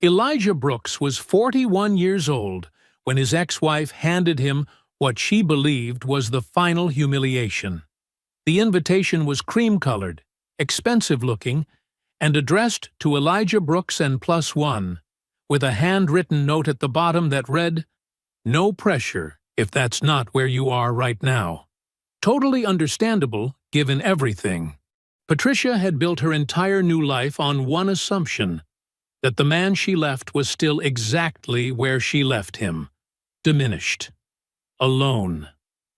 Elijah Brooks was 41 years old when his ex-wife handed him what she believed was the final humiliation. The invitation was cream-colored, expensive-looking, and addressed to Elijah Brooks and +1, with a handwritten note at the bottom that read, "No pressure if that's not where you are right now." Totally understandable, given everything. Patricia had built her entire new life on one assumption, that the man she left was still exactly where she left him, diminished, alone,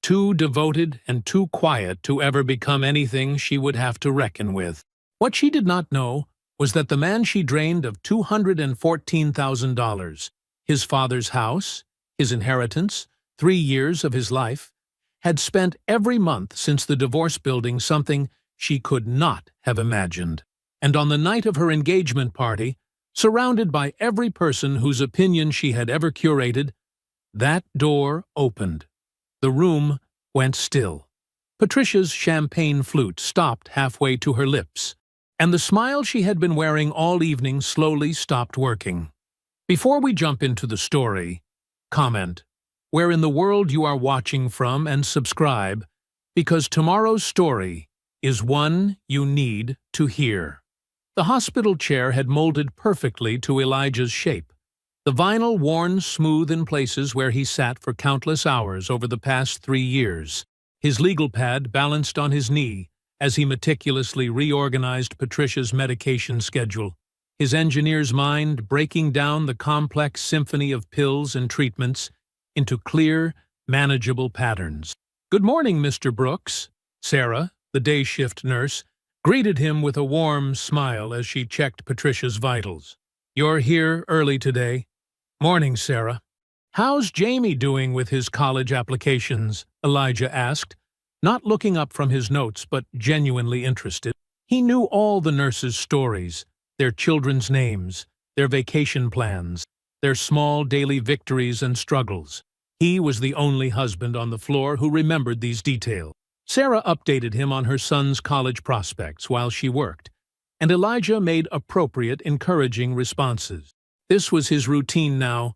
too devoted and too quiet to ever become anything she would have to reckon with. What she did not know was that the man she drained of $214,000, his father's house, his inheritance, 3 years of his life, had spent every month since the divorce building something she could not have imagined. And on the night of her engagement party, surrounded by every person whose opinion she had ever curated, that door opened. The room went still. Patricia's champagne flute stopped halfway to her lips, and the smile she had been wearing all evening slowly stopped working. Before we jump into the story, comment where in the world you are watching from and subscribe, because tomorrow's story is one you need to hear. The hospital chair had molded perfectly to Elijah's shape, the vinyl worn smooth in places where he sat for countless hours over the past 3 years, his legal pad balanced on his knee as he meticulously reorganized Patricia's medication schedule, his engineer's mind breaking down the complex symphony of pills and treatments into clear, manageable patterns. "Good morning, Mr. Brooks." Sarah, the day shift nurse, greeted him with a warm smile as she checked Patricia's vitals. "You're here early today." "Morning, Sarah." "How's Jamie doing with his college applications?" Elijah asked, not looking up from his notes but genuinely interested. He knew all the nurses' stories, their children's names, their vacation plans, their small daily victories and struggles. He was the only husband on the floor who remembered these details. Sarah updated him on her son's college prospects while she worked, and Elijah made appropriate, encouraging responses. This was his routine now,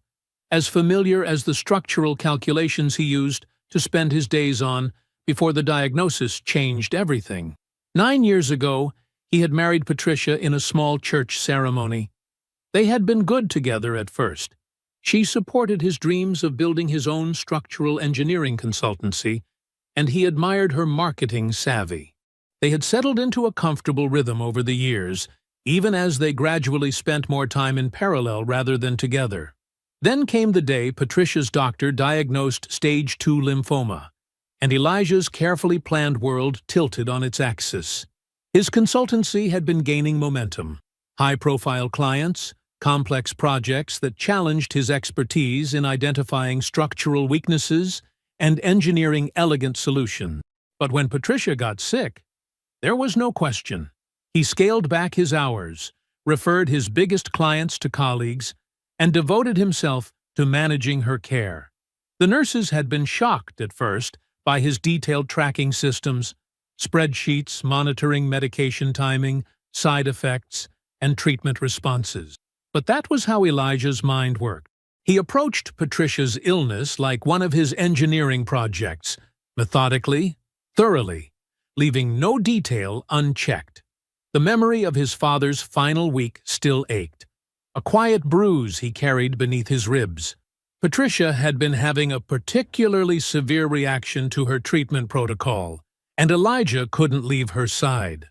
as familiar as the structural calculations he used to spend his days on before the diagnosis changed everything. 9 years ago, he had married Patricia in a small church ceremony. They had been good together at first. She supported his dreams of building his own structural engineering consultancy, and he admired her marketing savvy. They had settled into a comfortable rhythm over the years, even as they gradually spent more time in parallel rather than together. Then came the day Patricia's doctor diagnosed stage 2 lymphoma, and Elijah's carefully planned world tilted on its axis. His consultancy had been gaining momentum. High-profile clients, complex projects that challenged his expertise in identifying structural weaknesses and engineering elegant solutions. But when Patricia got sick, there was no question. He scaled back his hours, referred his biggest clients to colleagues, and devoted himself to managing her care. The nurses had been shocked at first by his detailed tracking systems, spreadsheets monitoring medication timing, side effects, and treatment responses. But that was how Elijah's mind worked. He approached Patricia's illness like one of his engineering projects, methodically, thoroughly, leaving no detail unchecked. The memory of his father's final week still ached, a quiet bruise he carried beneath his ribs. Patricia had been having a particularly severe reaction to her treatment protocol, and Elijah couldn't leave her side.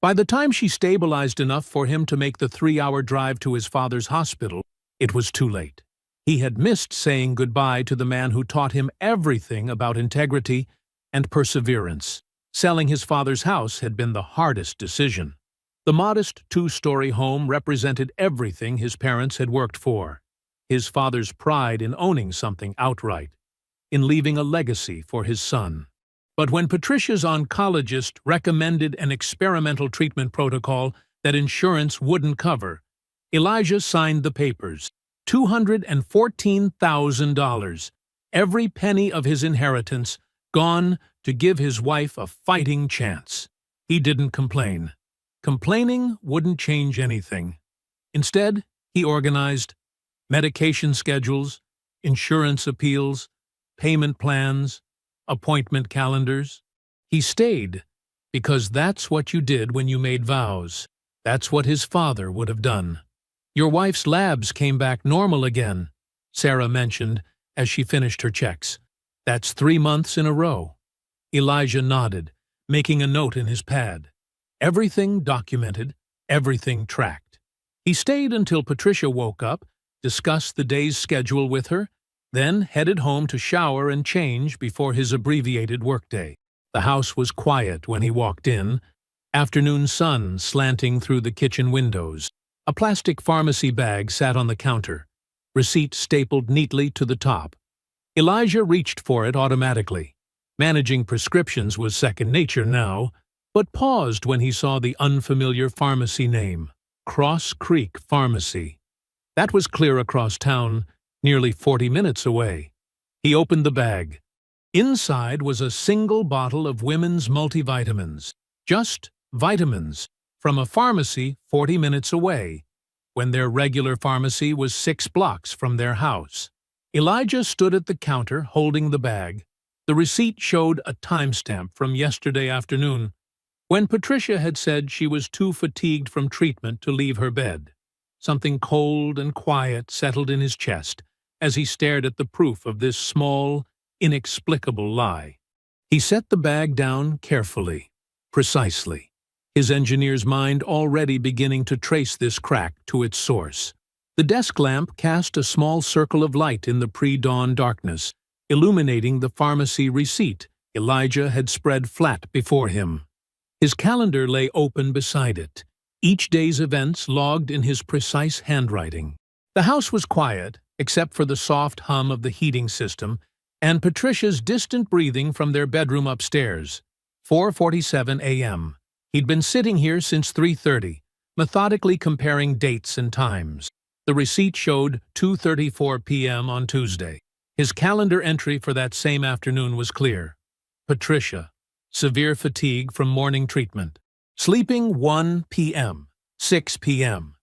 By the time she stabilized enough for him to make the 3-hour drive to his father's hospital, it was too late. He had missed saying goodbye to the man who taught him everything about integrity and perseverance. Selling his father's house had been the hardest decision. The modest 2-story home represented everything his parents had worked for. His father's pride in owning something outright, in leaving a legacy for his son. But when Patricia's oncologist recommended an experimental treatment protocol that insurance wouldn't cover, Elijah signed the papers. $214,000, every penny of his inheritance, gone to give his wife a fighting chance. He didn't complain. Complaining wouldn't change anything. Instead, He organized medication schedules, insurance appeals, payment plans, appointment calendars. He stayed because that's what you did when you made vows. That's what his father would have done. Your wife's labs came back normal again, Sarah mentioned as she finished her checks. That's 3 months in a row. Elijah nodded, making a note in his pad. Everything documented, everything tracked. He stayed until Patricia woke up, discussed the day's schedule with her, then headed home to shower and change before his abbreviated workday. The house was quiet when he walked in, afternoon sun slanting through the kitchen windows. A plastic pharmacy bag sat on the counter, receipt stapled neatly to the top. Elijah reached for it automatically. Managing prescriptions was second nature now, but paused when he saw the unfamiliar pharmacy name, Cross Creek Pharmacy. That was clear across town, nearly 40 minutes away. He opened the bag. Inside was a single bottle of women's multivitamins. Just vitamins, from a pharmacy 40 minutes away, when their regular pharmacy was 6 blocks from their house. Elijah stood at the counter holding the bag. The receipt showed a timestamp from yesterday afternoon, when Patricia had said she was too fatigued from treatment to leave her bed. Something cold and quiet settled in his chest as he stared at the proof of this small, inexplicable lie. He set the bag down carefully, precisely, his engineer's mind already beginning to trace this crack to its source. The desk lamp cast a small circle of light in the pre-dawn darkness, illuminating the pharmacy receipt Elijah had spread flat before him. His calendar lay open beside it, each day's events logged in his precise handwriting. The house was quiet, except for the soft hum of the heating system and Patricia's distant breathing from their bedroom upstairs. 4:47 a.m. He'd been sitting here since 3:30, methodically comparing dates and times. The receipt showed 2:34 p.m. on Tuesday. His calendar entry for that same afternoon was clear. Patricia, severe fatigue from morning treatment. Sleeping 1 p.m., 6 p.m.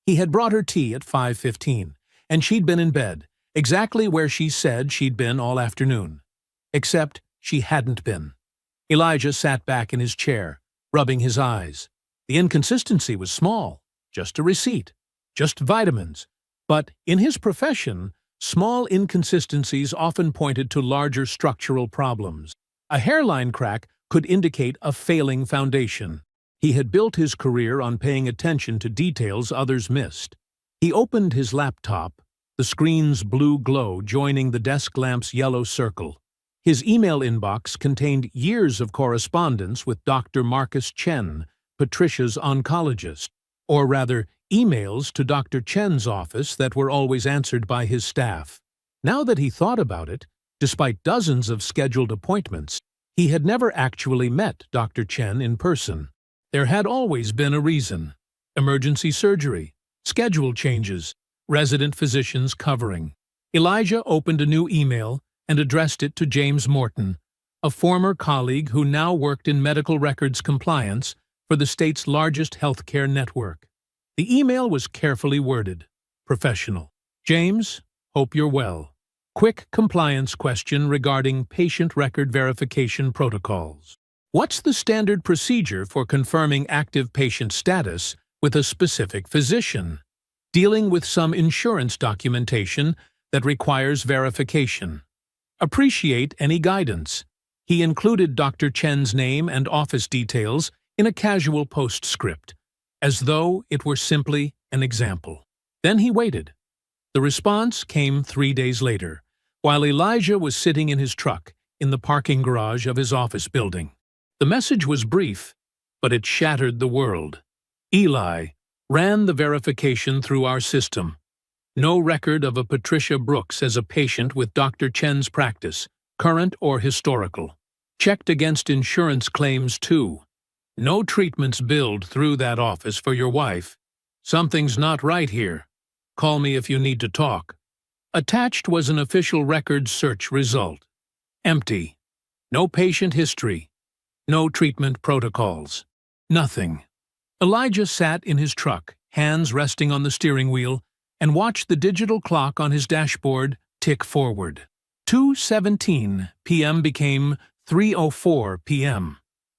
He had brought her tea at 5:15, and she'd been in bed, exactly where she said she'd been all afternoon. Except she hadn't been. Elijah sat back in his chair, rubbing his eyes. The inconsistency was small, just a receipt, just vitamins. But in his profession, small inconsistencies often pointed to larger structural problems. A hairline crack could indicate a failing foundation. He had built his career on paying attention to details others missed. He opened his laptop, the screen's blue glow joining the desk lamp's yellow circle. His email inbox contained years of correspondence with Dr. Marcus Chen, Patricia's oncologist, or rather, emails to Dr. Chen's office that were always answered by his staff. Now that he thought about it, despite dozens of scheduled appointments, he had never actually met Dr. Chen in person. There had always been a reason: emergency surgery, schedule changes, resident physicians covering. Elijah opened a new email and addressed it to James Morton, a former colleague who now worked in medical records compliance for the state's largest healthcare network. The email was carefully worded, professional. James, hope you're well. Quick compliance question regarding patient record verification protocols. What's the standard procedure for confirming active patient status with a specific physician? Dealing with some insurance documentation that requires verification. Appreciate any guidance. He included Dr. Chen's name and office details in a casual postscript, as though it were simply an example. Then he waited. The response came 3 days later, while Elijah was sitting in his truck in the parking garage of his office building. The message was brief, but it shattered the world. Eli ran the verification through our system. No record of a Patricia Brooks as a patient with Dr. Chen's practice, current or historical. Checked against insurance claims too. No treatments billed through that office for your wife. Something's not right here. Call me if you need to talk. Attached was an official records search result. Empty. No patient history. No treatment protocols. Nothing. Elijah sat in his truck, hands resting on the steering wheel, and watched the digital clock on his dashboard tick forward. 2:17 p.m. became 3:04 p.m.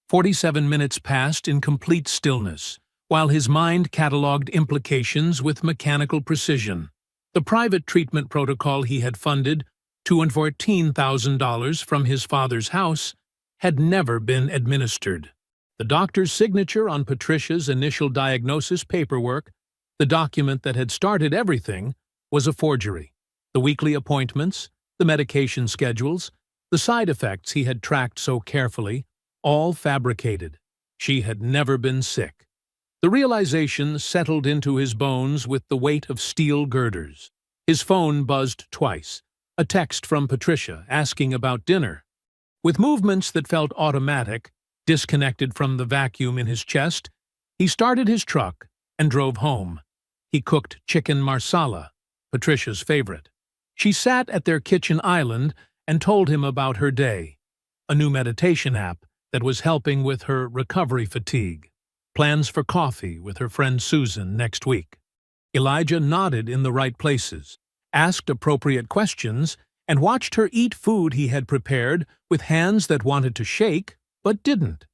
47 minutes passed in complete stillness, while his mind catalogued implications with mechanical precision. The private treatment protocol he had funded, $214,000 from his father's house, had never been administered. The doctor's signature on Patricia's initial diagnosis paperwork, the document that had started everything, was a forgery. The weekly appointments, the medication schedules, the side effects he had tracked so carefully, all fabricated. She had never been sick. The realization settled into his bones with the weight of steel girders. His phone buzzed twice, a text from Patricia asking about dinner. With movements that felt automatic, disconnected from the vacuum in his chest, he started his truck and drove home. He cooked chicken marsala, Patricia's favorite. She sat at their kitchen island and told him about her day, a new meditation app that was helping with her recovery fatigue, plans for coffee with her friend Susan next week. Elijah nodded in the right places, asked appropriate questions, and watched her eat food he had prepared with hands that wanted to shake but didn't.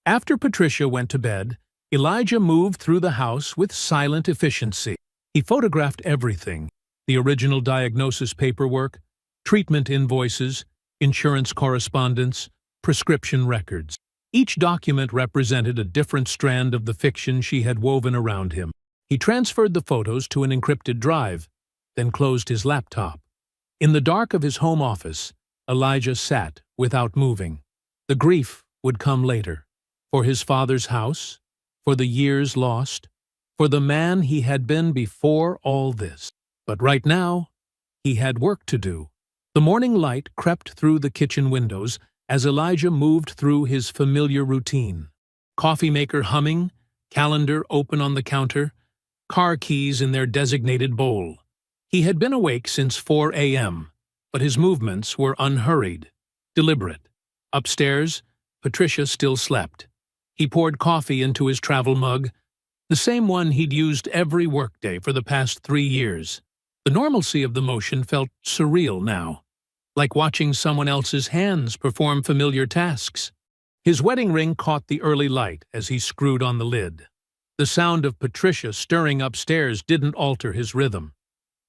After Patricia went to bed, Elijah moved through the house with silent efficiency. He photographed everything: the original diagnosis paperwork, treatment invoices, insurance correspondence, prescription records. Each document represented a different strand of the fiction she had woven around him. He transferred the photos to an encrypted drive, then closed his laptop. In the dark of his home office, Elijah sat without moving. The grief would come later, for his father's house, for the years lost, for the man he had been before all this. But right now, he had work to do. The morning light crept through the kitchen windows as Elijah moved through his familiar routine. Coffee maker humming, calendar open on the counter, car keys in their designated bowl. He had been awake since 4 a.m., but his movements were unhurried, deliberate. Upstairs, Patricia still slept. He poured coffee into his travel mug, the same one he'd used every workday for the past 3 years. The normalcy of the motion felt surreal now, like watching someone else's hands perform familiar tasks. His wedding ring caught the early light as he screwed on the lid. The sound of Patricia stirring upstairs didn't alter his rhythm.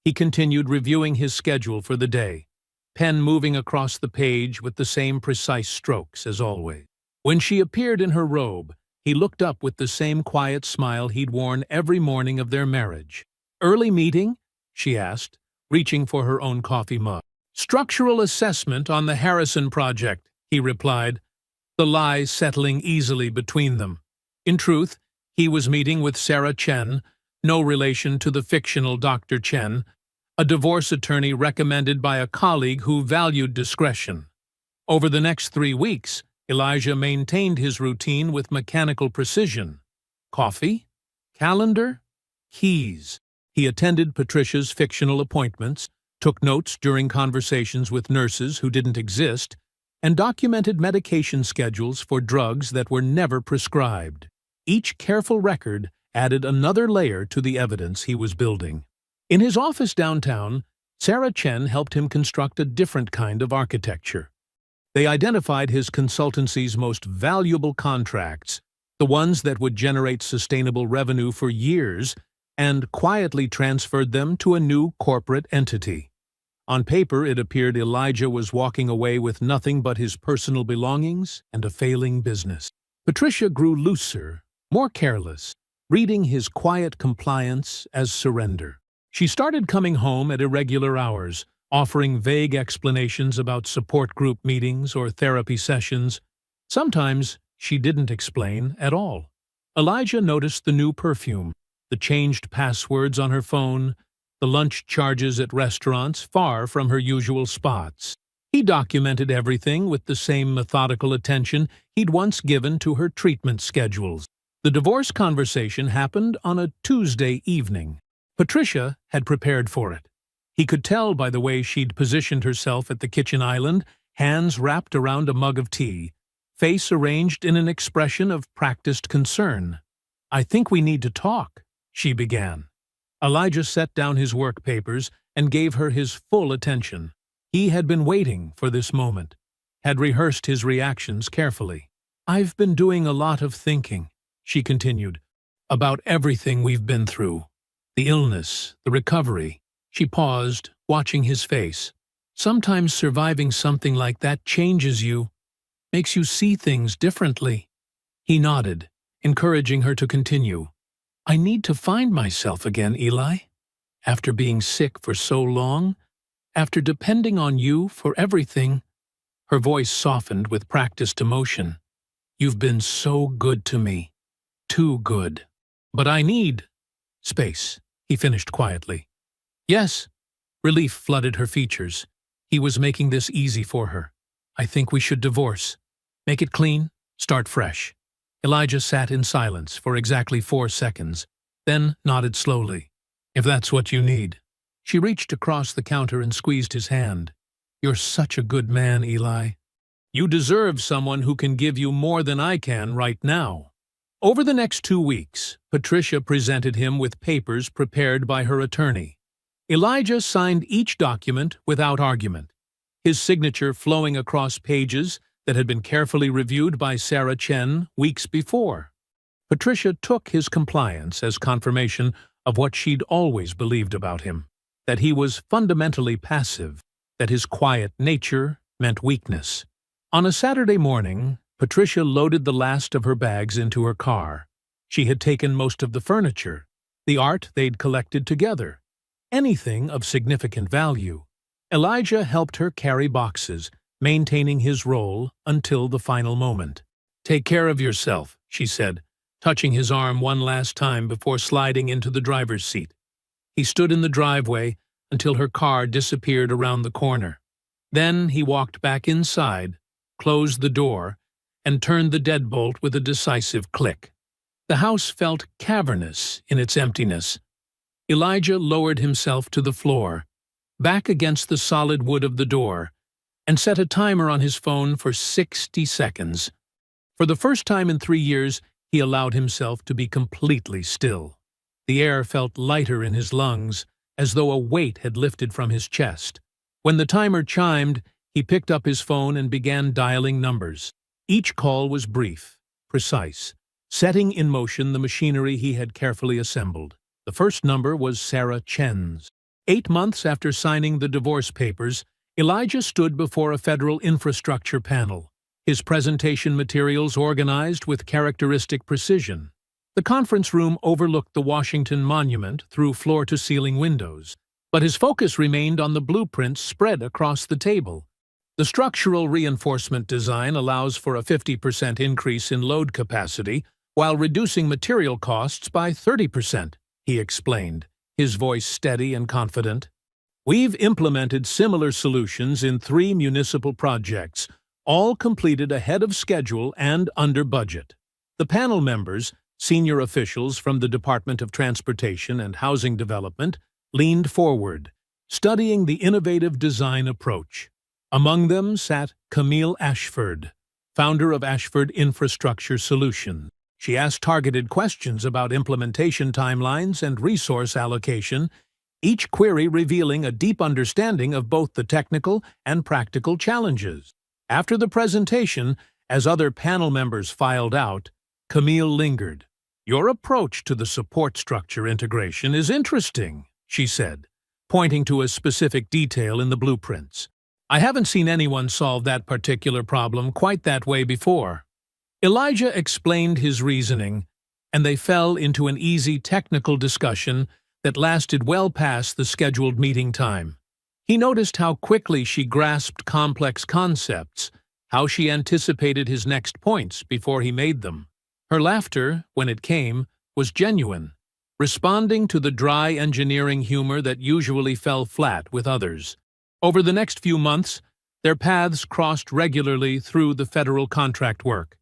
He continued reviewing his schedule for the day, pen moving across the page with the same precise strokes as always. When she appeared in her robe, he looked up with the same quiet smile he'd worn every morning of their marriage. "Early meeting?" she asked, reaching for her own coffee mug. "Structural assessment on the Harrison project," he replied, the lie settling easily between them. In truth, he was meeting with Sarah Chen, no relation to the fictional Dr. Chen, a divorce attorney recommended by a colleague who valued discretion. Over the next 3 weeks, Elijah maintained his routine with mechanical precision. Coffee, calendar, keys. He attended Patricia's fictional appointments, took notes during conversations with nurses who didn't exist, and documented medication schedules for drugs that were never prescribed. Each careful record added another layer to the evidence he was building. In his office downtown, Sarah Chen helped him construct a different kind of architecture. They identified his consultancy's most valuable contracts, the ones that would generate sustainable revenue for years, and quietly transferred them to a new corporate entity. On paper, it appeared Elijah was walking away with nothing but his personal belongings and a failing business. Patricia grew looser, more careless, reading his quiet compliance as surrender. She started coming home at irregular hours, offering vague explanations about support group meetings or therapy sessions. Sometimes she didn't explain at all. Elijah noticed the new perfume, the changed passwords on her phone, the lunch charges at restaurants far from her usual spots. He documented everything with the same methodical attention he'd once given to her treatment schedules. The divorce conversation happened on a Tuesday evening. Patricia had prepared for it. He could tell by the way she'd positioned herself at the kitchen island, hands wrapped around a mug of tea, face arranged in an expression of practiced concern. "I think we need to talk," she began. Elijah set down his work papers and gave her his full attention. He had been waiting for this moment, had rehearsed his reactions carefully. "I've been doing a lot of thinking," she continued, "about everything we've been through. The illness, the recovery." She paused, watching his face. "Sometimes surviving something like that changes you, makes you see things differently." He nodded, encouraging her to continue. "I need to find myself again, Eli. After being sick for so long, after depending on you for everything." Her voice softened with practiced emotion. "You've been so good to me. Too good. But I need space," he finished quietly. "Yes." Relief flooded her features. He was making this easy for her. "I think we should divorce. Make it clean, start fresh." Elijah sat in silence for exactly 4 seconds, then nodded slowly. "If that's what you need." She reached across the counter and squeezed his hand. "You're such a good man, Eli. You deserve someone who can give you more than I can right now." Over the next 2 weeks, Patricia presented him with papers prepared by her attorney. Elijah signed each document without argument, his signature flowing across pages that had been carefully reviewed by Sarah Chen weeks before. Patricia took his compliance as confirmation of what she'd always believed about him, that he was fundamentally passive, that his quiet nature meant weakness. On a Saturday morning, Patricia loaded the last of her bags into her car. She had taken most of the furniture, the art they'd collected together, anything of significant value. Elijah helped her carry boxes, maintaining his role until the final moment. "Take care of yourself," she said, touching his arm one last time before sliding into the driver's seat. He stood in the driveway until her car disappeared around the corner. Then he walked back inside, closed the door, and turned the deadbolt with a decisive click. The house felt cavernous in its emptiness. Elijah lowered himself to the floor, back against the solid wood of the door, and set a timer on his phone for 60 seconds. For the first time in 3 years, he allowed himself to be completely still. The air felt lighter in his lungs, as though a weight had lifted from his chest. When the timer chimed, he picked up his phone and began dialing numbers. Each call was brief, precise, setting in motion the machinery he had carefully assembled. The first number was Sarah Chen's. 8 months after signing the divorce papers, Elijah stood before a federal infrastructure panel, his presentation materials organized with characteristic precision. The conference room overlooked the Washington Monument through floor-to-ceiling windows, but his focus remained on the blueprints spread across the table. The structural reinforcement design allows for a 50% increase in load capacity while reducing material costs by 30%, he explained, his voice steady and confident. "We've implemented similar solutions in 3 municipal projects, all completed ahead of schedule and under budget." The panel members, senior officials from the Department of Transportation and Housing Development, leaned forward, studying the innovative design approach. Among them sat Camille Ashford, founder of Ashford Infrastructure Solutions. She asked targeted questions about implementation timelines and resource allocation, each query revealing a deep understanding of both the technical and practical challenges. After the presentation, as other panel members filed out, Camille lingered. "Your approach to the support structure integration is interesting," she said, pointing to a specific detail in the blueprints. "I haven't seen anyone solve that particular problem quite that way before." Elijah explained his reasoning, and they fell into an easy technical discussion that lasted well past the scheduled meeting time. He noticed how quickly she grasped complex concepts, how she anticipated his next points before he made them. Her laughter, when it came, was genuine, responding to the dry engineering humor that usually fell flat with others. Over the next few months, their paths crossed regularly through the federal contract work.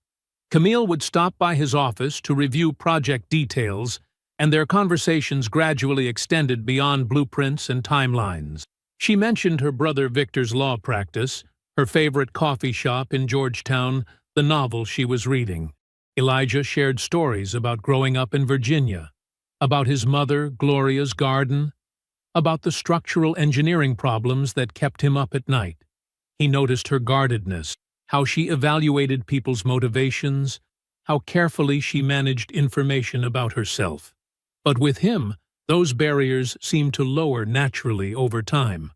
Camille would stop by his office to review project details, and their conversations gradually extended beyond blueprints and timelines. She mentioned her brother Victor's law practice, her favorite coffee shop in Georgetown, the novel she was reading. Elijah shared stories about growing up in Virginia, about his mother, Gloria's garden, about the structural engineering problems that kept him up at night. He noticed her guardedness, how she evaluated people's motivations, how carefully she managed information about herself. But with him, those barriers seemed to lower naturally over time.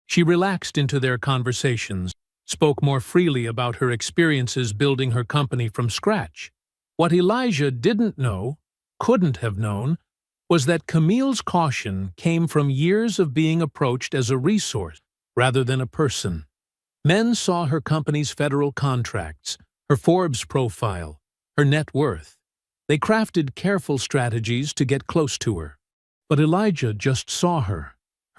She relaxed into their conversations, spoke more freely about her experiences building her company from scratch. What Elijah didn't know, couldn't have known, was that Camille's caution came from years of being approached as a resource rather than a person. Men saw her company's federal contracts, her Forbes profile, her net worth. They crafted careful strategies to get close to her. But Elijah just saw her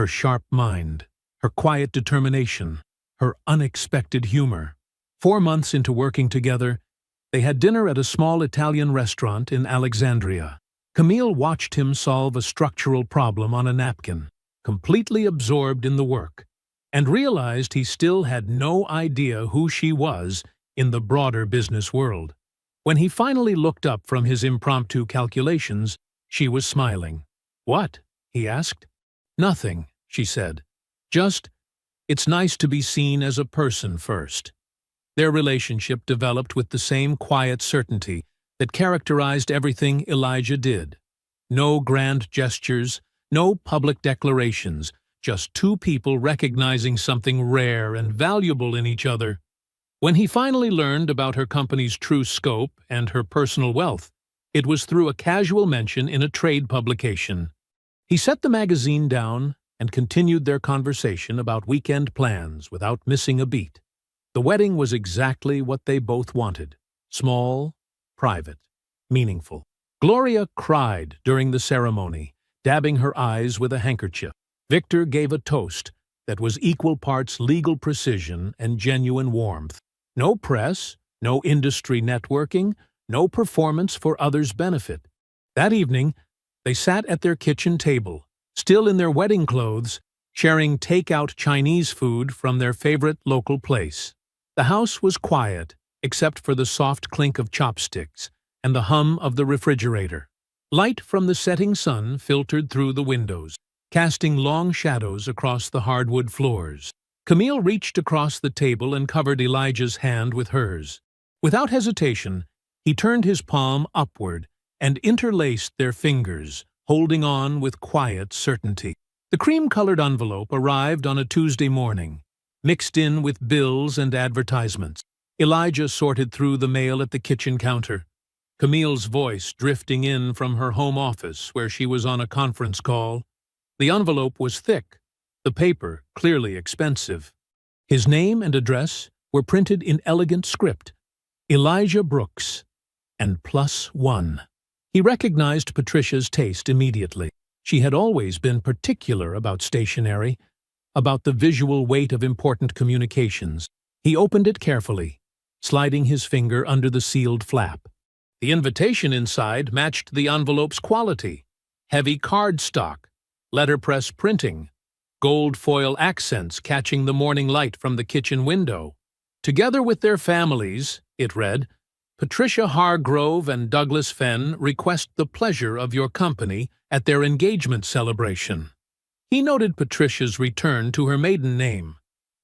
sharp mind, her quiet determination, her unexpected humor. 4 months into working together, they had dinner at a small Italian restaurant in Alexandria. Camille watched him solve a structural problem on a napkin, completely absorbed in the work, and realized he still had no idea who she was in the broader business world. When he finally looked up from his impromptu calculations, she was smiling. "What?" he asked. "Nothing," she said. "Just, it's nice to be seen as a person first." Their relationship developed with the same quiet certainty that characterized everything Elijah did. No grand gestures, no public declarations, just two people recognizing something rare and valuable in each other. When he finally learned about her company's true scope and her personal wealth, it was through a casual mention in a trade publication. He set the magazine down and continued their conversation about weekend plans without missing a beat. The wedding was exactly what they both wanted: small, private, meaningful. Gloria cried during the ceremony, dabbing her eyes with a handkerchief. Victor gave a toast that was equal parts legal precision and genuine warmth. No press, no industry networking, no performance for others' benefit. That evening, they sat at their kitchen table, still in their wedding clothes, sharing take-out Chinese food from their favorite local place. The house was quiet, except for the soft clink of chopsticks and the hum of the refrigerator. Light from the setting sun filtered through the windows, casting long shadows across the hardwood floors. Camille reached across the table and covered Elijah's hand with hers. Without hesitation, he turned his palm upward and interlaced their fingers, holding on with quiet certainty. The cream-colored envelope arrived on a Tuesday morning, mixed in with bills and advertisements. Elijah sorted through the mail at the kitchen counter, Camille's voice drifting in from her home office where she was on a conference call. The envelope was thick, the paper clearly expensive. His name and address were printed in elegant script: Elijah Brooks, and +1. He recognized Patricia's taste immediately. She had always been particular about stationery, about the visual weight of important communications. He opened it carefully, sliding his finger under the sealed flap. The invitation inside matched the envelope's quality: heavy cardstock, letterpress printing, gold foil accents catching the morning light from the kitchen window. Together with their families, it read, Patricia Hargrove and Douglas Fenn request the pleasure of your company at their engagement celebration. He noted Patricia's return to her maiden name,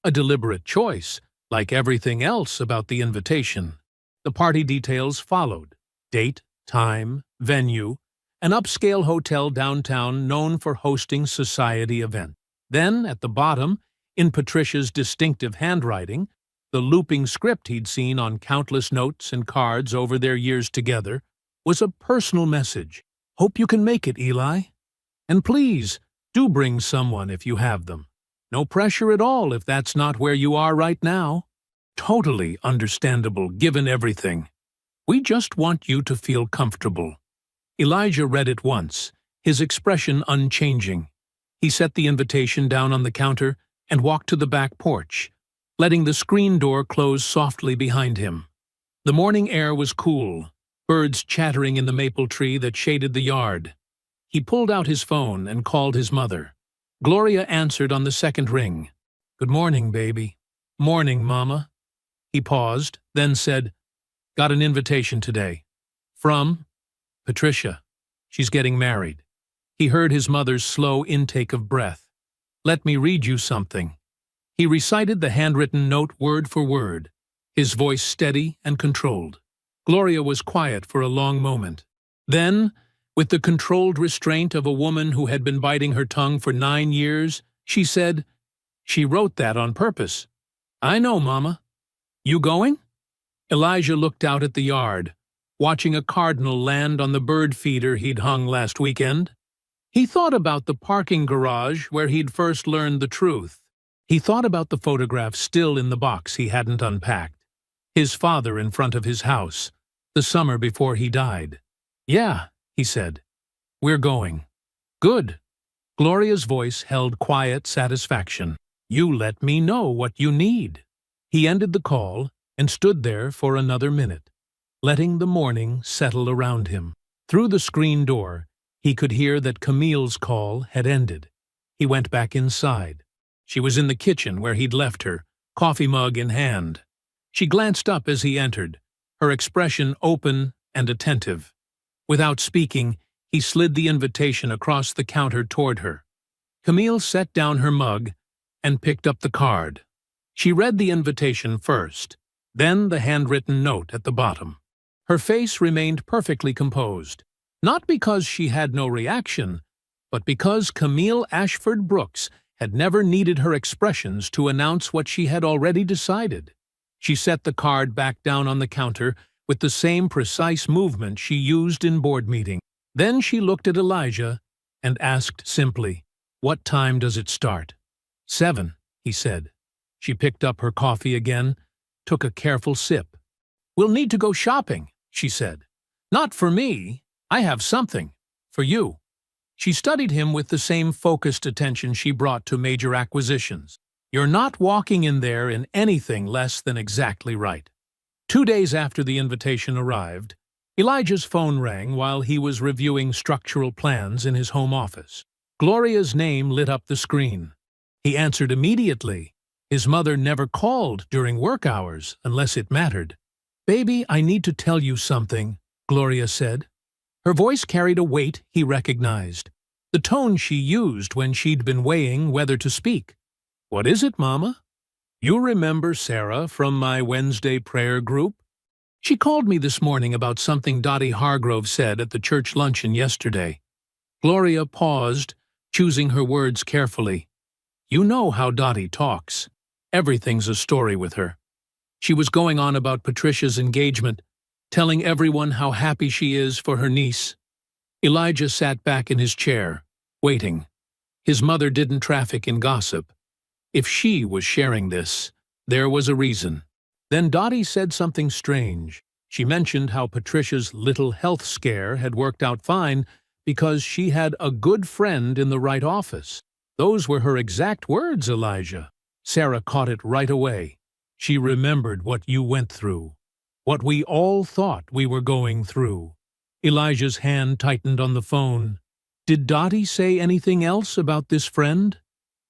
a deliberate choice, like everything else about the invitation. The party details followed: date, time, venue, an upscale hotel downtown known for hosting society events. Then, at the bottom, in Patricia's distinctive handwriting, the looping script he'd seen on countless notes and cards over their years together, was a personal message. Hope you can make it, Eli. And please, do bring someone if you have them. No pressure at all if that's not where you are right now. Totally understandable given everything. We just want you to feel comfortable. Elijah read it once, his expression unchanging. He set the invitation down on the counter and walked to the back porch, letting the screen door close softly behind him. The morning air was cool, birds chattering in the maple tree that shaded the yard. He pulled out his phone and called his mother. Gloria answered on the second ring. "Good morning, baby." "Morning, Mama." He paused, then said, "Got an invitation today. From Patricia. She's getting married." He heard his mother's slow intake of breath. "Let me read you something." He recited the handwritten note word for word, his voice steady and controlled. Gloria was quiet for a long moment. Then, with the controlled restraint of a woman who had been biting her tongue for 9 years, she said, "She wrote that on purpose." "I know, Mama." "You going?" Elijah looked out at the yard, watching a cardinal land on the bird feeder he'd hung last weekend. He thought about the parking garage where he'd first learned the truth. He thought about the photograph still in the box he hadn't unpacked. His father in front of his house, the summer before he died. "Yeah," he said. "We're going." "Good." Gloria's voice held quiet satisfaction. "You let me know what you need." He ended the call and stood there for another minute, letting the morning settle around him. Through the screen door, he could hear that Camille's call had ended. He went back inside. She was in the kitchen where he'd left her, coffee mug in hand. She glanced up as he entered, her expression open and attentive. Without speaking, he slid the invitation across the counter toward her. Camille set down her mug and picked up the card. She read the invitation first, then the handwritten note at the bottom. Her face remained perfectly composed, not because she had no reaction, but because Camille Ashford Brooks had never needed her expressions to announce what she had already decided. She set the card back down on the counter with the same precise movement she used in board meeting. Then she looked at Elijah and asked simply, "What time does it start?" "7," he said. She picked up her coffee again, took a careful sip. "We'll need to go shopping," she said. "Not for me. I have something. For you." She studied him with the same focused attention she brought to major acquisitions. "You're not walking in there in anything less than exactly right." 2 days after the invitation arrived, Elijah's phone rang while he was reviewing structural plans in his home office. Gloria's name lit up the screen. He answered immediately. His mother never called during work hours unless it mattered. "Baby, I need to tell you something," Gloria said. Her voice carried a weight he recognized, the tone she used when she'd been weighing whether to speak. "What is it, Mama?" "You remember Sarah from my Wednesday prayer group? She called me this morning about something Dottie Hargrove said at the church luncheon yesterday." Gloria paused, choosing her words carefully. "You know how Dottie talks. Everything's a story with her. She was going on about Patricia's engagement, telling everyone how happy she is for her niece." Elijah sat back in his chair, waiting. His mother didn't traffic in gossip. If she was sharing this, there was a reason. Then Dottie said something strange. She mentioned how Patricia's little health scare had worked out fine because she had a good friend in the right office. Those were her exact words, Elijah. Sarah caught it right away. She remembered what you went through. What we all thought we were going through. Elijah's hand tightened on the phone. "Did Dottie say anything else about this friend?"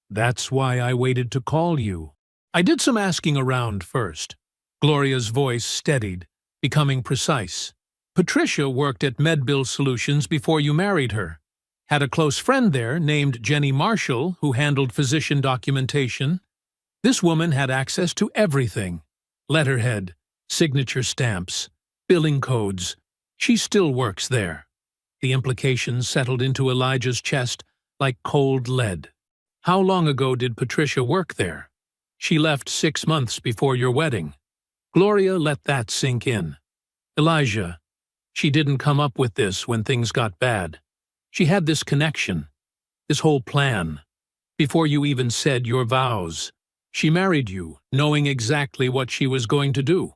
"That's why I waited to call you. I did some asking around first." Gloria's voice steadied, becoming precise. "Patricia worked at MedBill Solutions before you married her. Had a close friend there named Jenny Marshall who handled physician documentation. This woman had access to everything. Letterhead, signature stamps, billing codes. She still works there." The implications settled into Elijah's chest like cold lead. "How long ago did Patricia work there?" "She left 6 months before your wedding." Gloria let that sink in. "Elijah, she didn't come up with this when things got bad. She had this connection, this whole plan. Before you even said your vows, she married you, knowing exactly what she was going to do."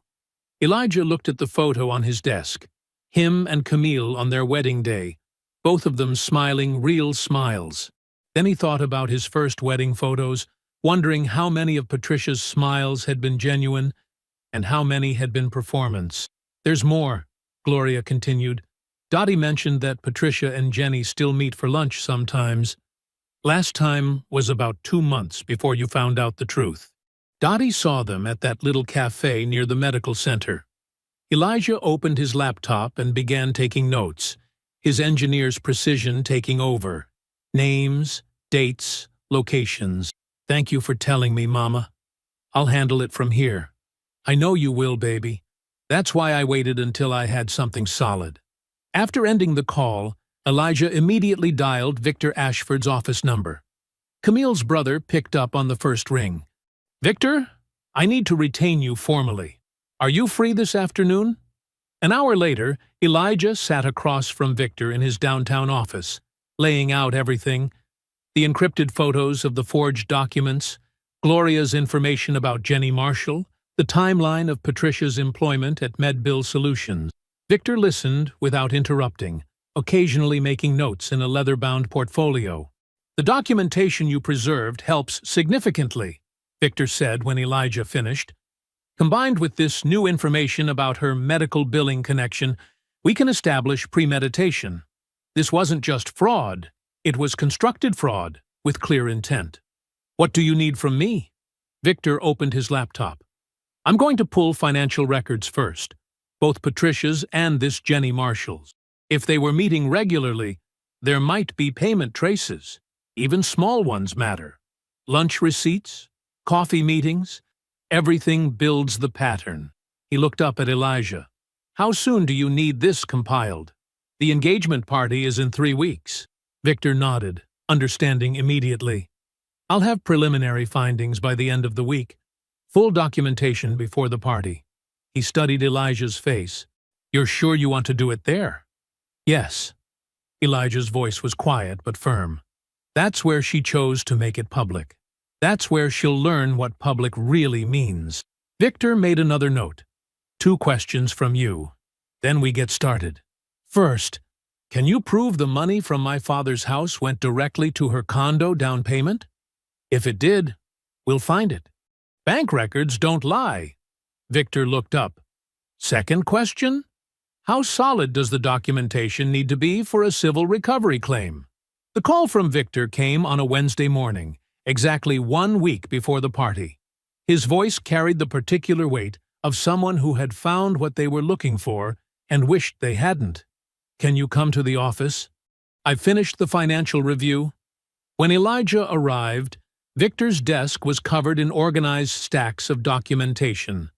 Elijah looked at the photo on his desk. Him and Camille on their wedding day, both of them smiling real smiles. Then he thought about his first wedding photos, wondering how many of Patricia's smiles had been genuine and how many had been performance. "There's more," Gloria continued. "Dottie mentioned that Patricia and Jenny still meet for lunch sometimes. Last time was about 2 months before you found out the truth. Dottie saw them at that little cafe near the medical center." Elijah opened his laptop and began taking notes, his engineer's precision taking over. Names, dates, locations. Thank you for telling me, Mama. I'll handle it from here. I know you will, baby. That's why I waited until I had something solid. After ending the call, Elijah immediately dialed Victor Ashford's office number. Camille's brother picked up on the first ring. Victor, I need to retain you formally. Are you free this afternoon? An hour later, Elijah sat across from Victor in his downtown office, laying out everything: the encrypted photos of the forged documents, Gloria's information about Jenny Marshall, the timeline of Patricia's employment at MedBill Solutions. Victor listened without interrupting, occasionally making notes in a leather-bound portfolio. The documentation you preserved helps significantly, Victor said when Elijah finished. Combined with this new information about her medical billing connection, we can establish premeditation. This wasn't just fraud, it was constructed fraud with clear intent. What do you need from me? Victor opened his laptop. I'm going to pull financial records first, both Patricia's and this Jenny Marshall's. If they were meeting regularly, there might be payment traces. Even small ones matter. Lunch receipts, coffee meetings, everything builds the pattern. He looked up at Elijah. How soon do you need this compiled? The engagement party is in 3 weeks. Victor nodded, understanding immediately. I'll have preliminary findings by the end of the week. Full documentation before the party. He studied Elijah's face. You're sure you want to do it there? Yes. Elijah's voice was quiet but firm. That's where she chose to make it public. That's where she'll learn what public really means. Victor made another note. 2 questions from you. Then we get started. First, can you prove the money from my father's house went directly to her condo down payment? If it did, we'll find it. Bank records don't lie. Victor looked up. Second question, how solid does the documentation need to be for a civil recovery claim? The call from Victor came on a Wednesday morning, exactly 1 week before the party. His voice carried the particular weight of someone who had found what they were looking for and wished they hadn't. Can you come to the office? I've finished the financial review. When Elijah arrived, Victor's desk was covered in organized stacks of documentation.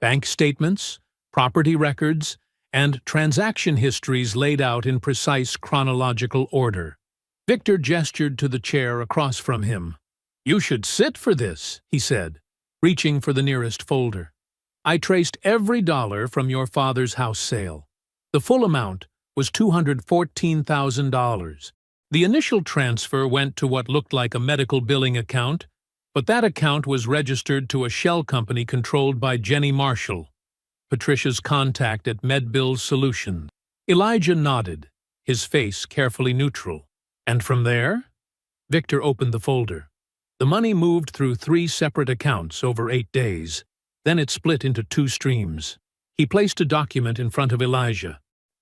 Bank statements, property records, and transaction histories laid out in precise chronological order. Victor gestured to the chair across from him. You should sit for this, he said, reaching for the nearest folder. I traced every dollar from your father's house sale. The full amount was $214,000. The initial transfer went to what looked like a medical billing account, but that account was registered to a shell company controlled by Jenny Marshall, Patricia's contact at MedBill Solutions. Elijah nodded, his face carefully neutral. And from there? Victor opened the folder. The money moved through 3 separate accounts over 8 days. Then it split into 2 streams. He placed a document in front of Elijah.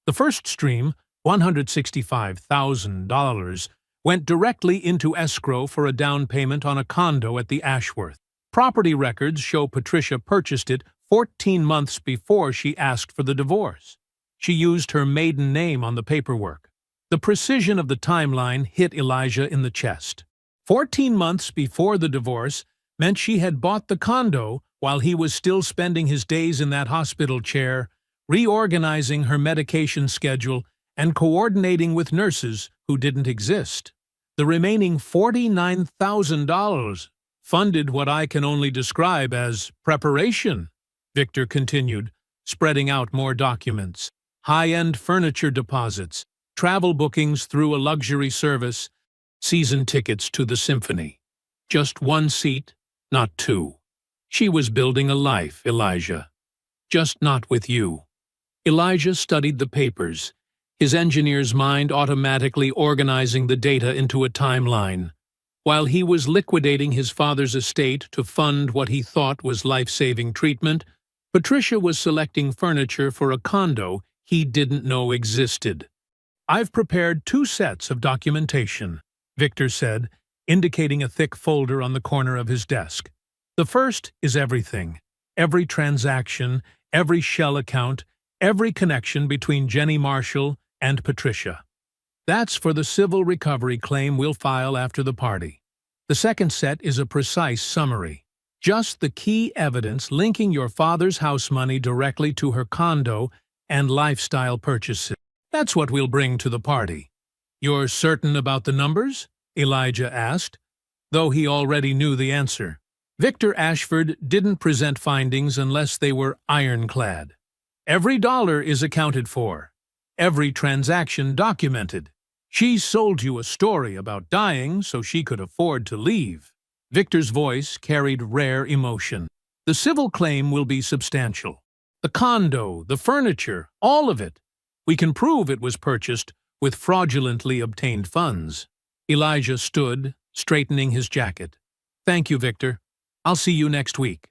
The first stream, $165,000, went directly into escrow for a down payment on a condo at the Ashworth. Property records show Patricia purchased it 14 months before she asked for the divorce. She used her maiden name on the paperwork. The precision of the timeline hit Elijah in the chest. 14 months before the divorce meant she had bought the condo while he was still spending his days in that hospital chair, reorganizing her medication schedule and coordinating with nurses who didn't exist. The remaining $49,000 funded what I can only describe as preparation, Victor continued, spreading out more documents. High-end furniture deposits, travel bookings through a luxury service, season tickets to the symphony. Just 1 seat, not 2. She was building a life, Elijah. Just not with you. Elijah studied the papers, his engineer's mind automatically organizing the data into a timeline. While he was liquidating his father's estate to fund what he thought was life-saving treatment, Patricia was selecting furniture for a condo he didn't know existed. I've prepared 2 sets of documentation, Victor said, indicating a thick folder on the corner of his desk. The first is everything. Every transaction, every shell account, every connection between Jenny Marshall and Patricia. That's for the civil recovery claim we'll file after the party. The second set is a precise summary. Just the key evidence linking your father's house money directly to her condo and lifestyle purchases. That's what we'll bring to the party. You're certain about the numbers? Elijah asked, though he already knew the answer. Victor Ashford didn't present findings unless they were ironclad. Every dollar is accounted for. Every transaction documented. She sold you a story about dying so she could afford to leave. Victor's voice carried rare emotion. The civil claim will be substantial. The condo, the furniture, all of it. We can prove it was purchased with fraudulently obtained funds. Elijah stood, straightening his jacket. Thank you, Victor. I'll see you next week.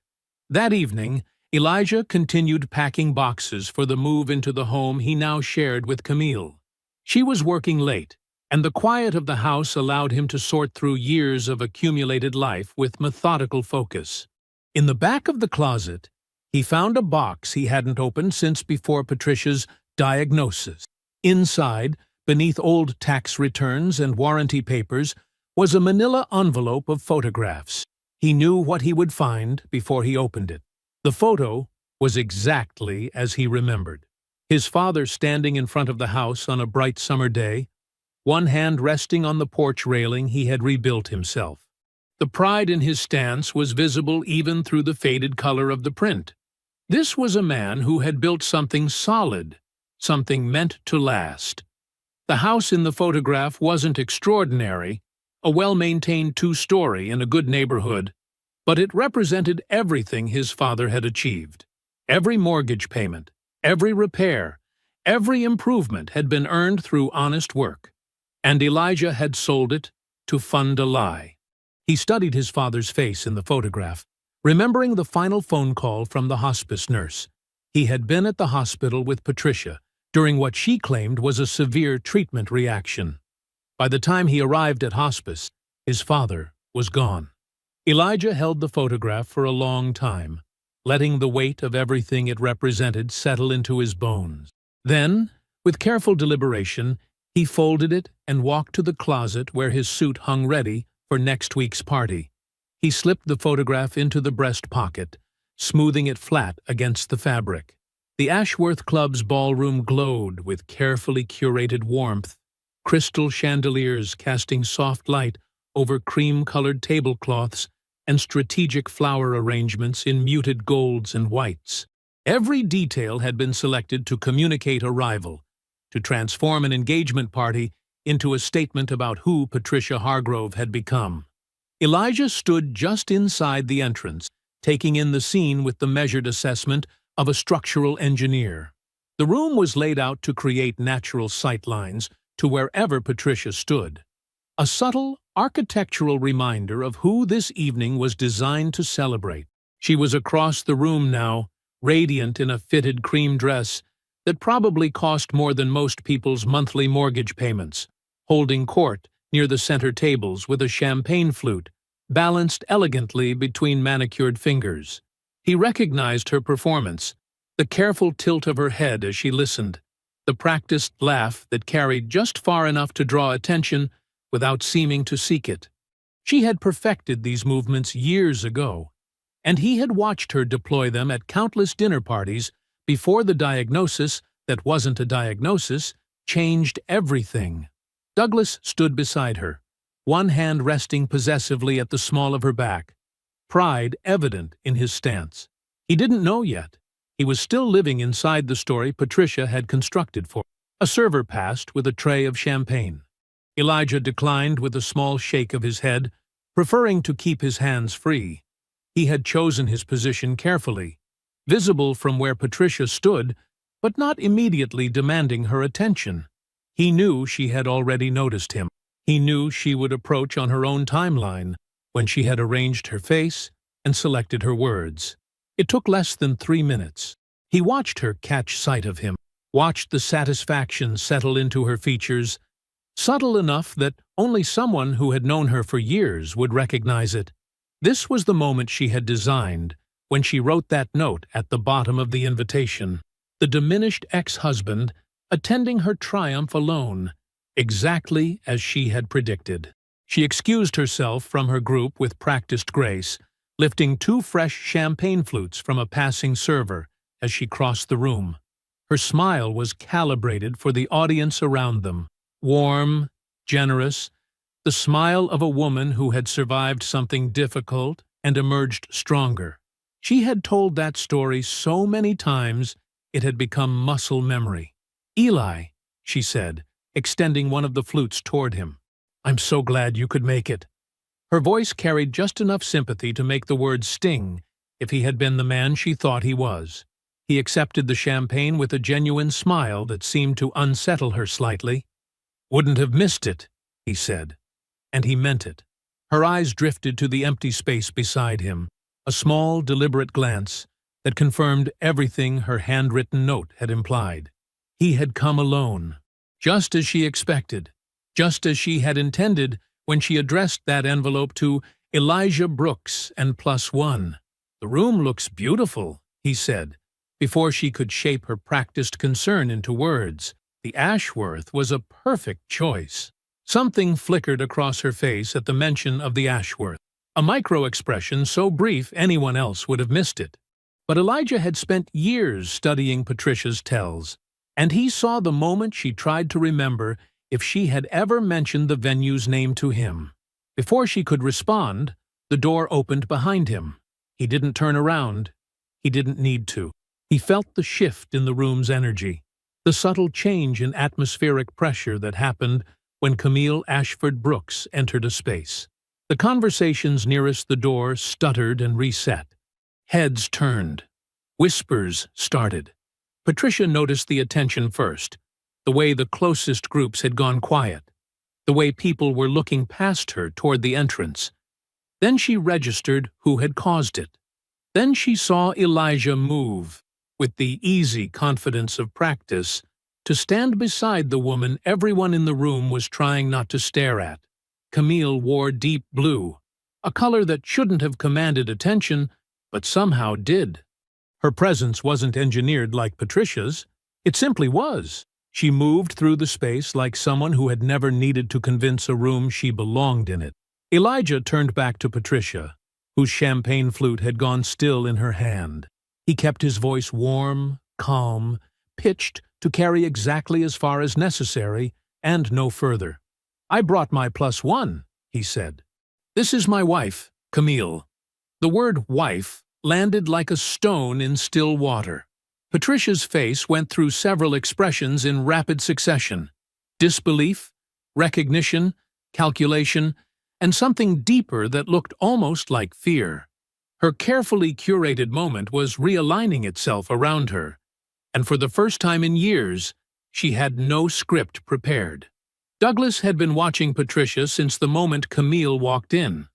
That evening, Elijah continued packing boxes for the move into the home he now shared with Camille. She was working late, and the quiet of the house allowed him to sort through years of accumulated life with methodical focus. In the back of the closet, he found a box he hadn't opened since before Patricia's diagnosis. Inside, beneath old tax returns and warranty papers, was a manila envelope of photographs. He knew what he would find before he opened it. The photo was exactly as he remembered. His father standing in front of the house on a bright summer day, one hand resting on the porch railing he had rebuilt himself. The pride in his stance was visible even through the faded color of the print. This was a man who had built something solid, something meant to last. The house in the photograph wasn't extraordinary, a well-maintained two-story in a good neighborhood, but it represented everything his father had achieved. Every mortgage payment, every repair, every improvement had been earned through honest work, and Elijah had sold it to fund a lie. He studied his father's face in the photograph, remembering the final phone call from the hospice nurse. He had been at the hospital with Patricia during what she claimed was a severe treatment reaction. By the time he arrived at hospice, his father was gone. Elijah held the photograph for a long time, letting the weight of everything it represented settle into his bones. Then, with careful deliberation, he folded it and walked to the closet where his suit hung ready for next week's party. He slipped the photograph into the breast pocket, smoothing it flat against the fabric. The Ashworth Club's ballroom glowed with carefully curated warmth, crystal chandeliers casting soft light over cream-colored tablecloths and strategic flower arrangements in muted golds and whites. Every detail had been selected to communicate arrival, to transform an engagement party into a statement about who Patricia Hargrove had become. Elijah stood just inside the entrance, taking in the scene with the measured assessment of a structural engineer. The room was laid out to create natural sightlines to wherever Patricia stood, a subtle architectural reminder of who this evening was designed to celebrate. She was across the room now, radiant in a fitted cream dress that probably cost more than most people's monthly mortgage payments, holding court near the center tables with a champagne flute, balanced elegantly between manicured fingers. He recognized her performance, the careful tilt of her head as she listened, the practiced laugh that carried just far enough to draw attention without seeming to seek it. She had perfected these movements years ago, and he had watched her deploy them at countless dinner parties before the diagnosis that wasn't a diagnosis changed everything. Douglas stood beside her, one hand resting possessively at the small of her back, pride evident in his stance. He didn't know yet. He was still living inside the story Patricia had constructed for him. A server passed with a tray of champagne. Elijah declined with a small shake of his head, preferring to keep his hands free. He had chosen his position carefully, visible from where Patricia stood, but not immediately demanding her attention. He knew she had already noticed him. He knew she would approach on her own timeline when she had arranged her face and selected her words. It took less than 3 minutes. He watched her catch sight of him, watched the satisfaction settle into her features, subtle enough that only someone who had known her for years would recognize it. This was the moment she had designed when she wrote that note at the bottom of the invitation. The diminished ex-husband attending her triumph alone, exactly as she had predicted. She excused herself from her group with practiced grace, lifting 2 fresh champagne flutes from a passing server as she crossed the room. Her smile was calibrated for the audience around them, warm, generous, the smile of a woman who had survived something difficult and emerged stronger. She had told that story so many times it had become muscle memory. "Eli," she said, extending one of the flutes toward him. "I'm so glad you could make it." Her voice carried just enough sympathy to make the words sting if he had been the man she thought he was. He accepted the champagne with a genuine smile that seemed to unsettle her slightly. "Wouldn't have missed it," he said. And he meant it. Her eyes drifted to the empty space beside him, a small, deliberate glance that confirmed everything her handwritten note had implied. He had come alone, just as she expected, just as she had intended when she addressed that envelope to Elijah Brooks and +1. "The room looks beautiful," he said, before she could shape her practiced concern into words. The Ashworth was a perfect choice. Something flickered across her face at the mention of the Ashworth, a micro-expression so brief anyone else would have missed it. But Elijah had spent years studying Patricia's tells, and he saw the moment she tried to remember if she had ever mentioned the venue's name to him. Before she could respond, the door opened behind him. He didn't turn around. He didn't need to. He felt the shift in the room's energy, the subtle change in atmospheric pressure that happened when Camille Ashford Brooks entered a space. The conversations nearest the door stuttered and reset. Heads turned. Whispers started. Patricia noticed the attention first, the way the closest groups had gone quiet, the way people were looking past her toward the entrance. Then she registered who had caused it. Then she saw Elijah move, with the easy confidence of practice, to stand beside the woman everyone in the room was trying not to stare at. Camille wore deep blue, a color that shouldn't have commanded attention, but somehow did. Her presence wasn't engineered like Patricia's. It simply was. She moved through the space like someone who had never needed to convince a room she belonged in it. Elijah turned back to Patricia, whose champagne flute had gone still in her hand. He kept his voice warm, calm, pitched to carry exactly as far as necessary and no further. "I brought my +1, he said. "This is my wife, Camille." The word wife landed like a stone in still water. Patricia's face went through several expressions in rapid succession: disbelief, recognition, calculation, and something deeper that looked almost like fear. Her carefully curated moment was realigning itself around her, and for the first time in years, she had no script prepared. Douglas had been watching Patricia since the moment Camille walked in.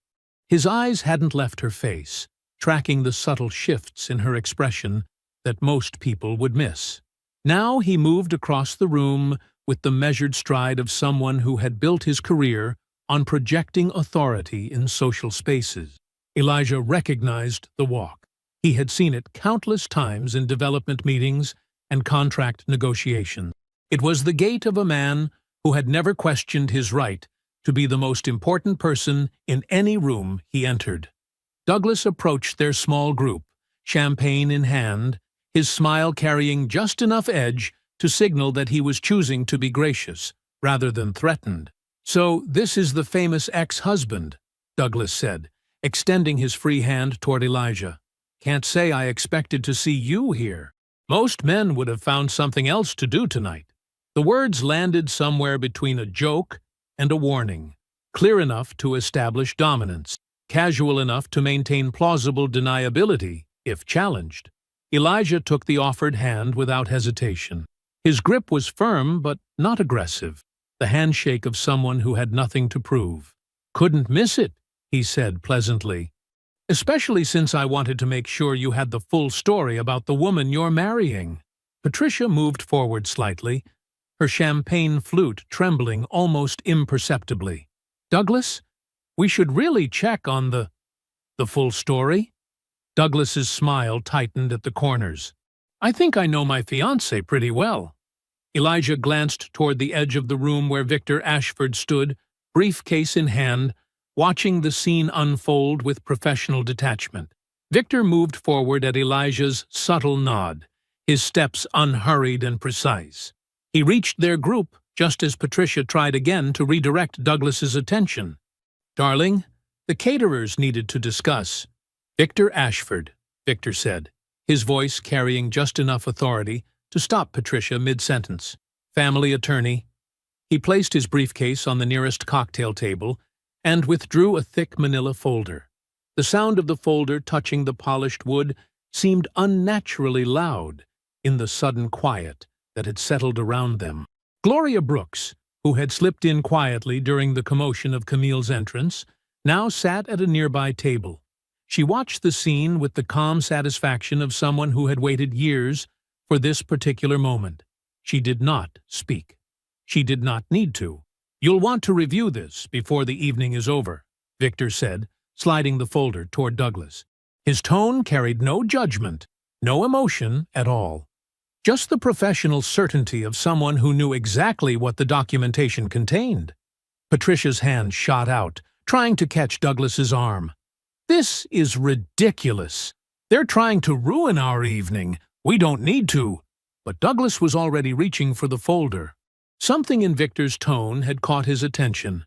His eyes hadn't left her face, tracking the subtle shifts in her expression that most people would miss. Now he moved across the room with the measured stride of someone who had built his career on projecting authority in social spaces. Elijah recognized the walk. He had seen it countless times in development meetings and contract negotiations. It was the gait of a man who had never questioned his right to be the most important person in any room he entered. Douglas approached their small group, champagne in hand, his smile carrying just enough edge to signal that he was choosing to be gracious, rather than threatened. "So this is the famous ex-husband," Douglas said, extending his free hand toward Elijah. "Can't say I expected to see you here. Most men would have found something else to do tonight." The words landed somewhere between a joke and a warning, clear enough to establish dominance, casual enough to maintain plausible deniability if challenged. Elijah took the offered hand without hesitation. His grip was firm but not aggressive, the handshake of someone who had nothing to prove. "Couldn't miss it," he said pleasantly. "Especially since I wanted to make sure you had the full story about the woman you're marrying." Patricia moved forward slightly, her champagne flute trembling almost imperceptibly. "Douglas, we should really check on the full story?" Douglas's smile tightened at the corners. "I think I know my fiancé pretty well." Elijah glanced toward the edge of the room where Victor Ashford stood, briefcase in hand, watching the scene unfold with professional detachment. Victor moved forward at Elijah's subtle nod, his steps unhurried and precise. He reached their group just as Patricia tried again to redirect Douglas's attention. "Darling, the caterers needed to discuss." "Victor Ashford," Victor said, his voice carrying just enough authority to stop Patricia mid-sentence. "Family attorney." He placed his briefcase on the nearest cocktail table and withdrew a thick manila folder. The sound of the folder touching the polished wood seemed unnaturally loud in the sudden quiet that had settled around them. Gloria Brooks, who had slipped in quietly during the commotion of Camille's entrance, now sat at a nearby table. She watched the scene with the calm satisfaction of someone who had waited years for this particular moment. She did not speak. She did not need to. "You'll want to review this before the evening is over," Victor said, sliding the folder toward Douglas. His tone carried no judgment, no emotion at all. Just the professional certainty of someone who knew exactly what the documentation contained. Patricia's hand shot out, trying to catch Douglas's arm. "This is ridiculous. They're trying to ruin our evening. We don't need to." But Douglas was already reaching for the folder. Something in Victor's tone had caught his attention.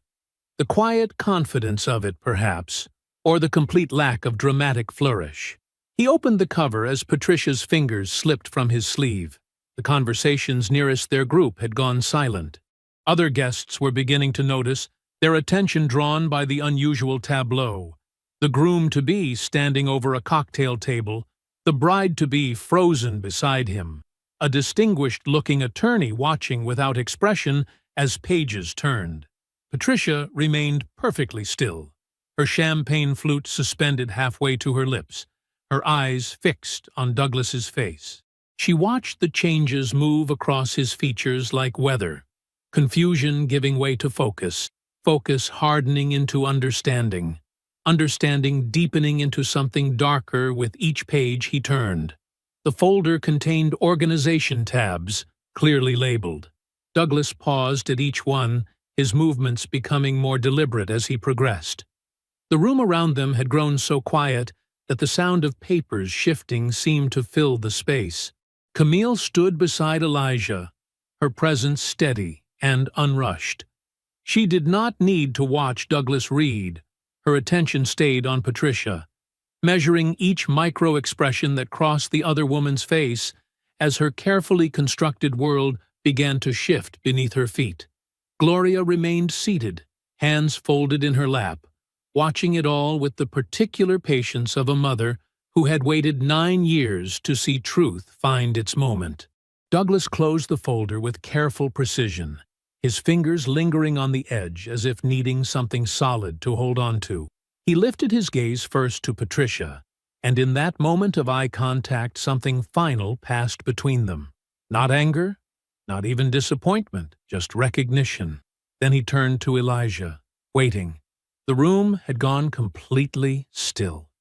The quiet confidence of it, perhaps, or the complete lack of dramatic flourish. He opened the cover as Patricia's fingers slipped from his sleeve. The conversations nearest their group had gone silent. Other guests were beginning to notice, their attention drawn by the unusual tableau. The groom-to-be standing over a cocktail table, the bride-to-be frozen beside him, a distinguished-looking attorney watching without expression as pages turned. Patricia remained perfectly still, her champagne flute suspended halfway to her lips, her eyes fixed on Douglas's face. She watched the changes move across his features like weather, confusion giving way to focus, focus hardening into understanding, understanding deepening into something darker with each page he turned. The folder contained organization tabs, clearly labeled. Douglas paused at each one, his movements becoming more deliberate as he progressed. The room around them had grown so quiet that the sound of papers shifting seemed to fill the space. Camille stood beside Elijah, her presence steady and unrushed. She did not need to watch Douglas read. Her attention stayed on Patricia, measuring each micro-expression that crossed the other woman's face as her carefully constructed world began to shift beneath her feet. Gloria remained seated, hands folded in her lap, watching it all with the particular patience of a mother who had waited 9 years to see truth find its moment. Douglas closed the folder with careful precision, his fingers lingering on the edge as if needing something solid to hold on to. He lifted his gaze first to Patricia, and in that moment of eye contact something final passed between them. Not anger, not even disappointment, just recognition. Then he turned to Elijah, waiting. The room had gone completely still.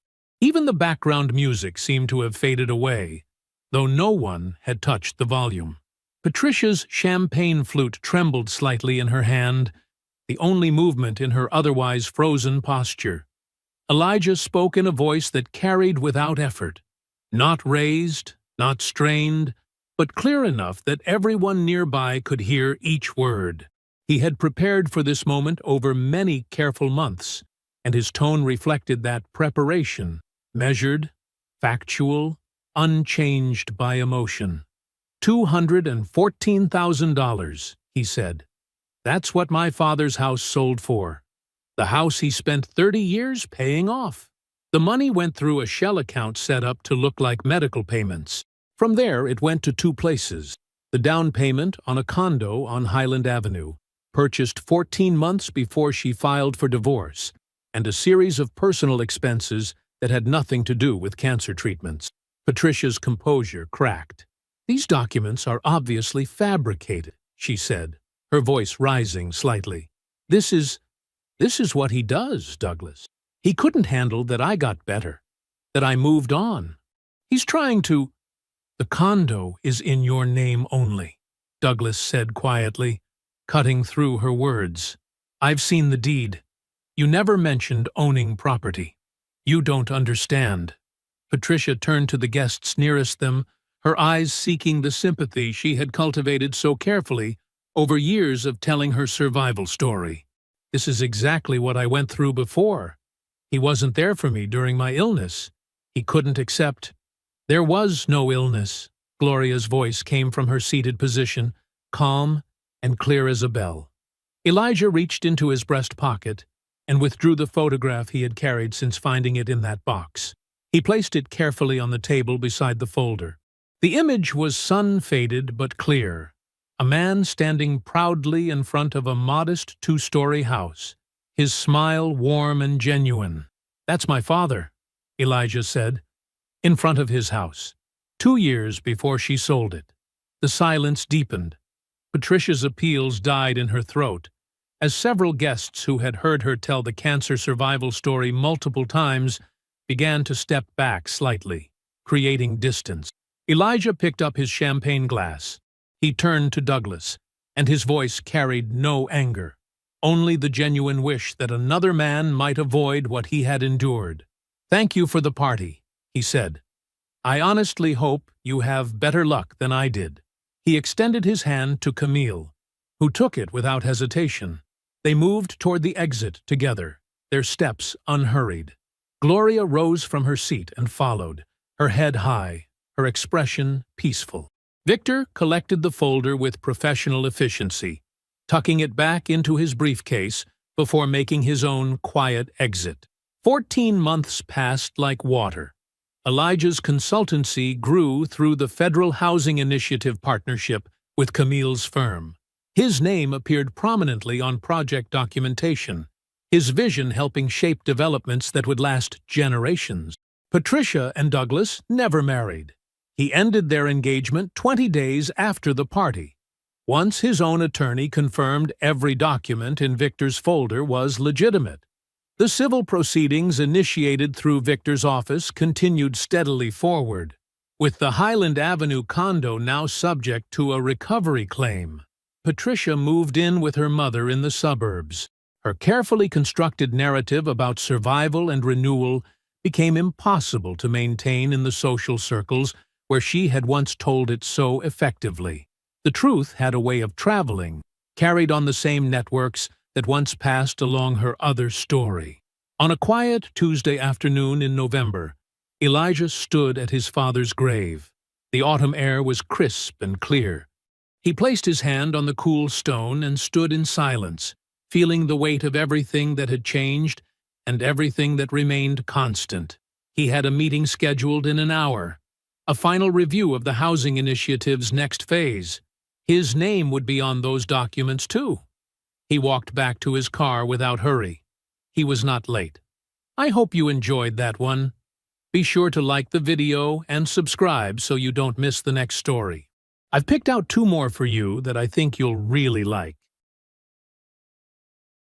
Even the background music seemed to have faded away, though no one had touched the volume. Patricia's champagne flute trembled slightly in her hand, the only movement in her otherwise frozen posture. Elijah spoke in a voice that carried without effort, not raised, not strained, but clear enough that everyone nearby could hear each word. He had prepared for this moment over many careful months, and his tone reflected that preparation, measured, factual, unchanged by emotion. $214,000, he said. That's what my father's house sold for. The house he spent 30 years paying off. The money went through a shell account set up to look like medical payments. From there, it went to 2 places. The down payment on a condo on Highland Avenue, purchased 14 months before she filed for divorce, and a series of personal expenses that had nothing to do with cancer treatments. Patricia's composure cracked. "These documents are obviously fabricated," she said, her voice rising slightly. This is what he does, Douglas. He couldn't handle that I got better, that I moved on. He's trying to—" "The condo is in your name only." Douglas said quietly, cutting through her words. "I've seen the deed. You never mentioned owning property. You don't understand." Patricia turned to the guests nearest them, her eyes seeking the sympathy she had cultivated so carefully over years of telling her survival story. "This is exactly what I went through before. He wasn't there for me during my illness. He couldn't accept." "There was no illness." Gloria's voice came from her seated position, calm and clear as a bell. Elijah reached into his breast pocket and withdrew the photograph he had carried since finding it in that box. He placed it carefully on the table beside the folder. The image was sun-faded but clear, a man standing proudly in front of a modest two-story house, his smile warm and genuine. "That's my father," Elijah said, in front of his house, 2 years before she sold it. The silence deepened. Patricia's appeals died in her throat, as several guests who had heard her tell the cancer survival story multiple times began to step back slightly, creating distance. Elijah picked up his champagne glass. He turned to Douglas, and his voice carried no anger, only the genuine wish that another man might avoid what he had endured. "Thank you for the party," he said. "I honestly hope you have better luck than I did." He extended his hand to Camille, who took it without hesitation. They moved toward the exit together, their steps unhurried. Gloria rose from her seat and followed, her head high, her expression peaceful. Victor collected the folder with professional efficiency, tucking it back into his briefcase before making his own quiet exit. 14 months passed like water. Elijah's consultancy grew through the Federal Housing Initiative partnership with Camille's firm. His name appeared prominently on project documentation, his vision helping shape developments that would last generations. Patricia and Douglas never married. He ended their engagement 20 days after the party. Once his own attorney confirmed every document in Victor's folder was legitimate. The civil proceedings initiated through Victor's office continued steadily forward, with the Highland Avenue condo now subject to a recovery claim. Patricia moved in with her mother in the suburbs. Her carefully constructed narrative about survival and renewal became impossible to maintain in the social circles where she had once told it so effectively. The truth had a way of traveling, carried on the same networks that once passed along her other story. On a quiet Tuesday afternoon in November, Elijah stood at his father's grave. The autumn air was crisp and clear. He placed his hand on the cool stone and stood in silence, feeling the weight of everything that had changed and everything that remained constant. He had a meeting scheduled in an hour, a final review of the housing initiative's next phase. His name would be on those documents too. He walked back to his car without hurry. He was not late. I hope you enjoyed that one. Be sure to like the video and subscribe so you don't miss the next story. I've picked out 2 more for you that I think you'll really like.